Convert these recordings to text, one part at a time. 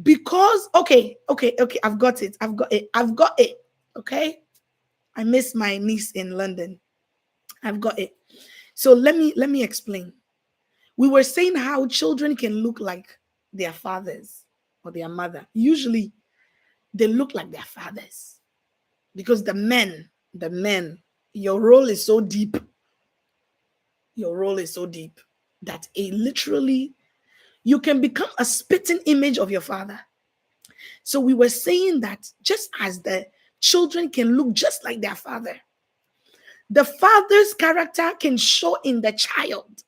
Because, okay, I've got it. Okay. I miss my niece in London. I've got it. So let me explain. We were saying how children can look like their fathers or their mother. Usually they look like their fathers because the men, your role is so deep. Your role is so deep that it literally you can become a spitting image of your father. So we were saying that just as the children can look just like their father, the father's character can show in the child,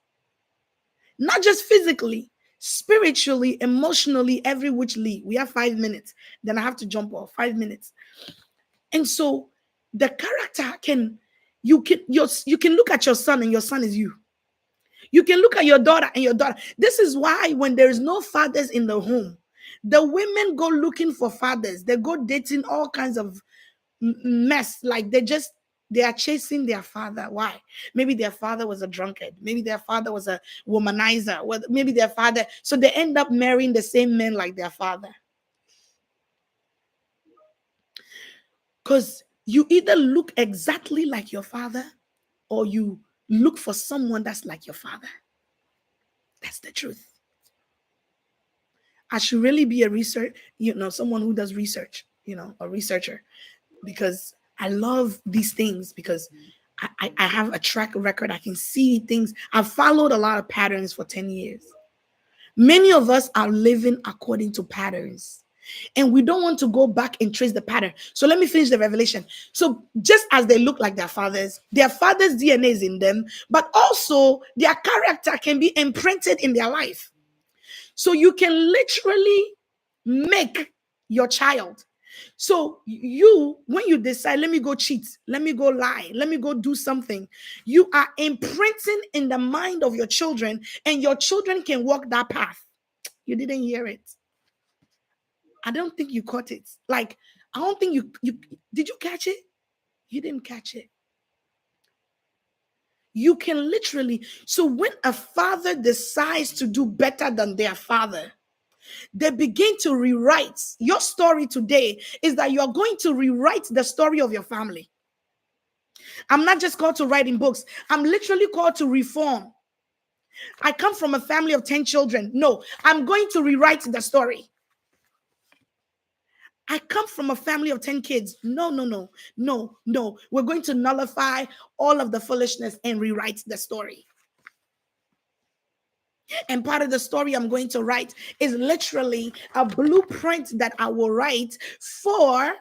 not just physically, spiritually, emotionally, every whichly. We have 5 minutes. Then I have to jump off 5 minutes. And so the character can you can look at your son and your son is you. You can look at your daughter and your daughter. This is why when there is no fathers in the home, the women go looking for fathers. They go dating all kinds of mess. Like they are chasing their father. Why? Maybe their father was a drunkard. Maybe their father was a womanizer. Well, maybe their father. So they end up marrying the same men like their father. Because you either look exactly like your father or you look for someone that's like your father. That's the truth. I should really be a someone who does research, a researcher, because I love these things because I have a track record. I can see things. I've followed a lot of patterns for 10 years. Many of us are living according to patterns. And we don't want to go back and trace the pattern. So let me finish the revelation. So just as they look like their father's DNA is in them, but also their character can be imprinted in their life. So you can literally make your child. So when you decide, let me go cheat, let me go lie, let me go do something, you are imprinting in the mind of your children, and your children can walk that path. You didn't hear it. I don't think you caught it. Like, I don't think you did. You catch it? You didn't catch it. You can literally. So when a father decides to do better than their father, they begin to rewrite. Your story today is that you're going to rewrite the story of your family. I'm not just called to write in books. I'm literally called to reform. I come from a family of 10 children. No, I'm going to rewrite the story. I come from a family of 10 kids. No, no, no, no, no. We're going to nullify all of the foolishness and rewrite the story. And part of the story I'm going to write is literally a blueprint that I will write for,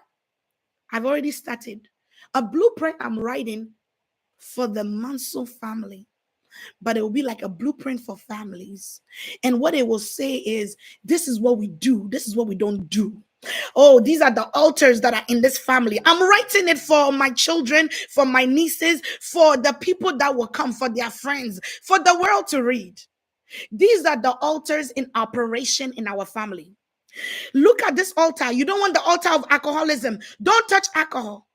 I've already started, a blueprint I'm writing for the Manso family. But it will be like a blueprint for families. And what it will say is, this is what we do. This is what we don't do. Oh, these are the altars that are in this family. I'm writing it for my children, for my nieces, for the people that will come, for their friends, for the world to read. These are the altars in operation in our family. Look at this altar. You don't want the altar of alcoholism. Don't touch alcohol.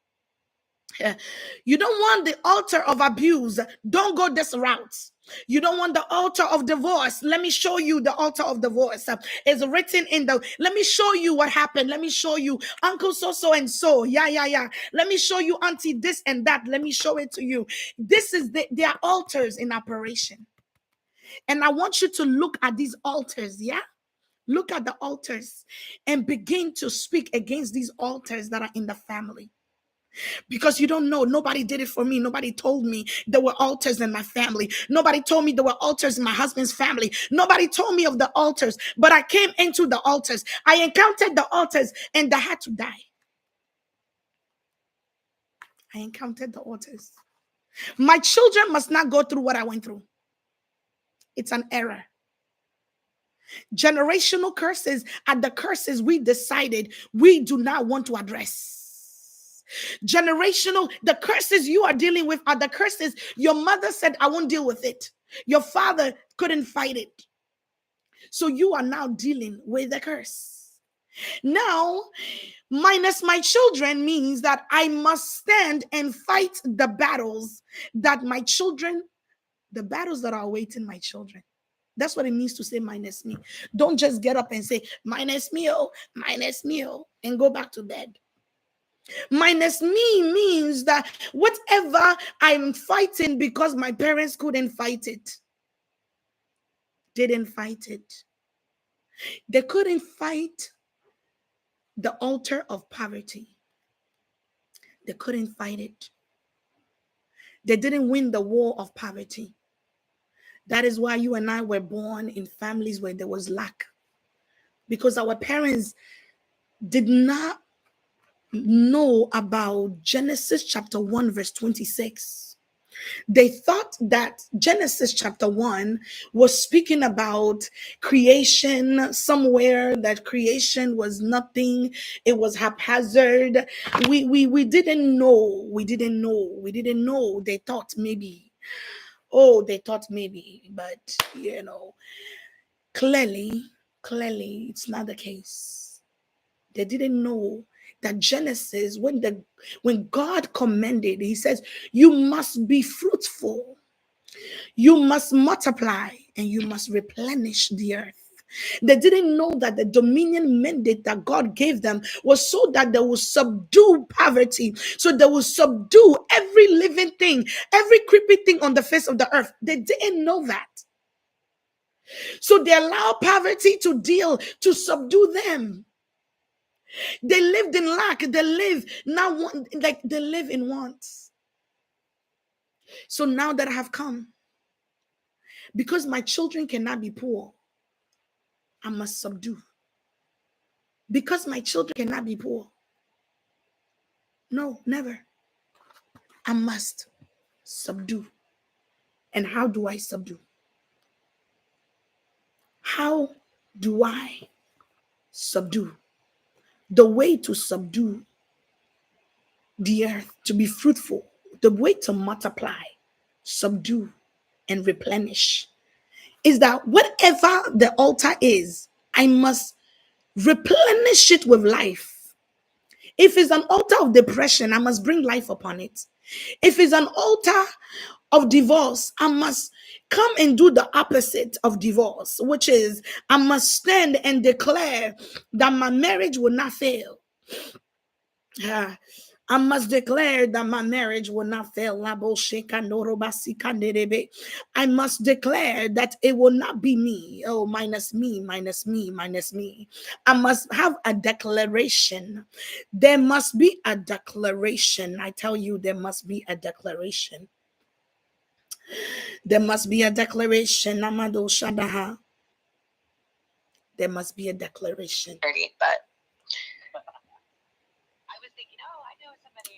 You don't want the altar of abuse. Don't go this route. You don't want the altar of divorce. Let me show you the altar of divorce. It's written in the, let me show you what happened. Let me show you uncle so and so. Yeah. Let me show you auntie this and that. Let me show it to you. This is their altars in operation. And I want you to look at these altars. Yeah. Look at the altars and begin to speak against these altars that are in the family. Because you don't know. Nobody did it for me. Nobody told me there were altars in my family. Nobody told me there were altars in my husband's family. Nobody told me of the altars. But I came into the altars. I encountered the altars and I had to die. I encountered the altars. My children must not go through what I went through. It's an error. Generational curses are the curses we decided we do not want to address. The curses you are dealing with are the curses your mother said, I won't deal with it. Your father couldn't fight it. So you are now dealing with the curse. Now, minus my children means that I must stand and fight the battles that my children, the battles that are awaiting my children. That's what it means to say minus me. Don't just get up and say minus me, oh, and go back to bed. Minus me means that whatever I'm fighting because my parents couldn't fight it, didn't fight it. They couldn't fight the altar of poverty. They couldn't fight it. They didn't win the war of poverty. That is why you and I were born in families where there was lack. Because our parents did not know about Genesis chapter 1, verse 26. They thought that Genesis chapter 1 was speaking about creation somewhere, that creation was nothing, it was haphazard. We didn't know. They thought maybe. Oh, they thought maybe, but clearly, it's not the case. They didn't know that Genesis, when God commanded, he says, you must be fruitful, you must multiply, and you must replenish the earth. They didn't know that the dominion mandate that God gave them was so that they will subdue poverty, so they will subdue every living thing, every creepy thing on the face of the earth. They didn't know that. So they allow poverty to subdue them. They lived in lack. They live now, like they live in wants. So now that I have come, because my children cannot be poor, I must subdue. Because my children cannot be poor. No, never. I must subdue. And how do I subdue? How do I subdue? The way to subdue the earth, to be fruitful, the way to multiply, subdue, and replenish is that whatever the altar is, I must replenish it with life. If it's an altar of depression, I must bring life upon it. If it's an altar of divorce, I must come and do the opposite of divorce, which is I must stand and declare that my marriage will not fail. I must declare that my marriage will not fail. I must declare that it will not be me. Oh, minus me. I must have a declaration. There must be a declaration. I tell you, there must be a declaration. There must be a declaration. Amado Shadaha. There must be a declaration. But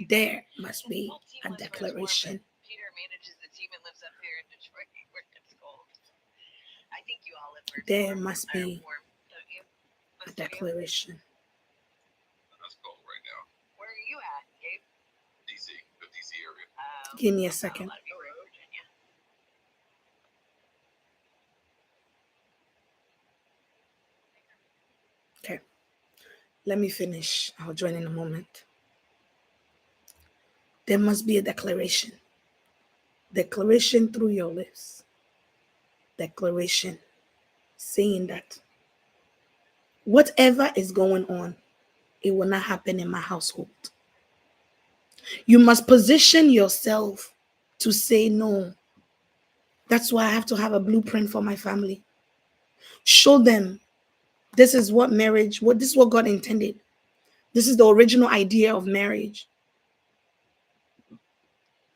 there must be a declaration. Peter manages the team and lives up here in Detroit where it's cold. I think you all live where there must be warm, don't you? a declaration. That's cold right now. Where are you at, Gabe? DC, the DC area. Give me a second. Okay. Let me finish. I'll join in a moment. There must be a declaration. Declaration through your lips. Declaration saying that whatever is going on, it will not happen in my household. You must position yourself to say no. That's why I have to have a blueprint for my family. Show them this is what marriage, this is what God intended. This is the original idea of marriage.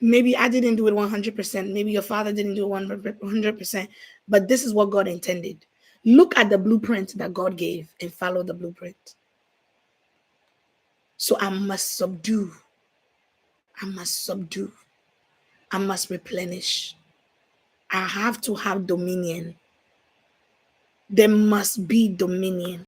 Maybe I didn't do it 100%. Maybe your father didn't do it 100%. But this is what God intended. Look at the blueprint that God gave and follow the blueprint. So I must subdue. I must replenish. I have to have dominion. There must be dominion.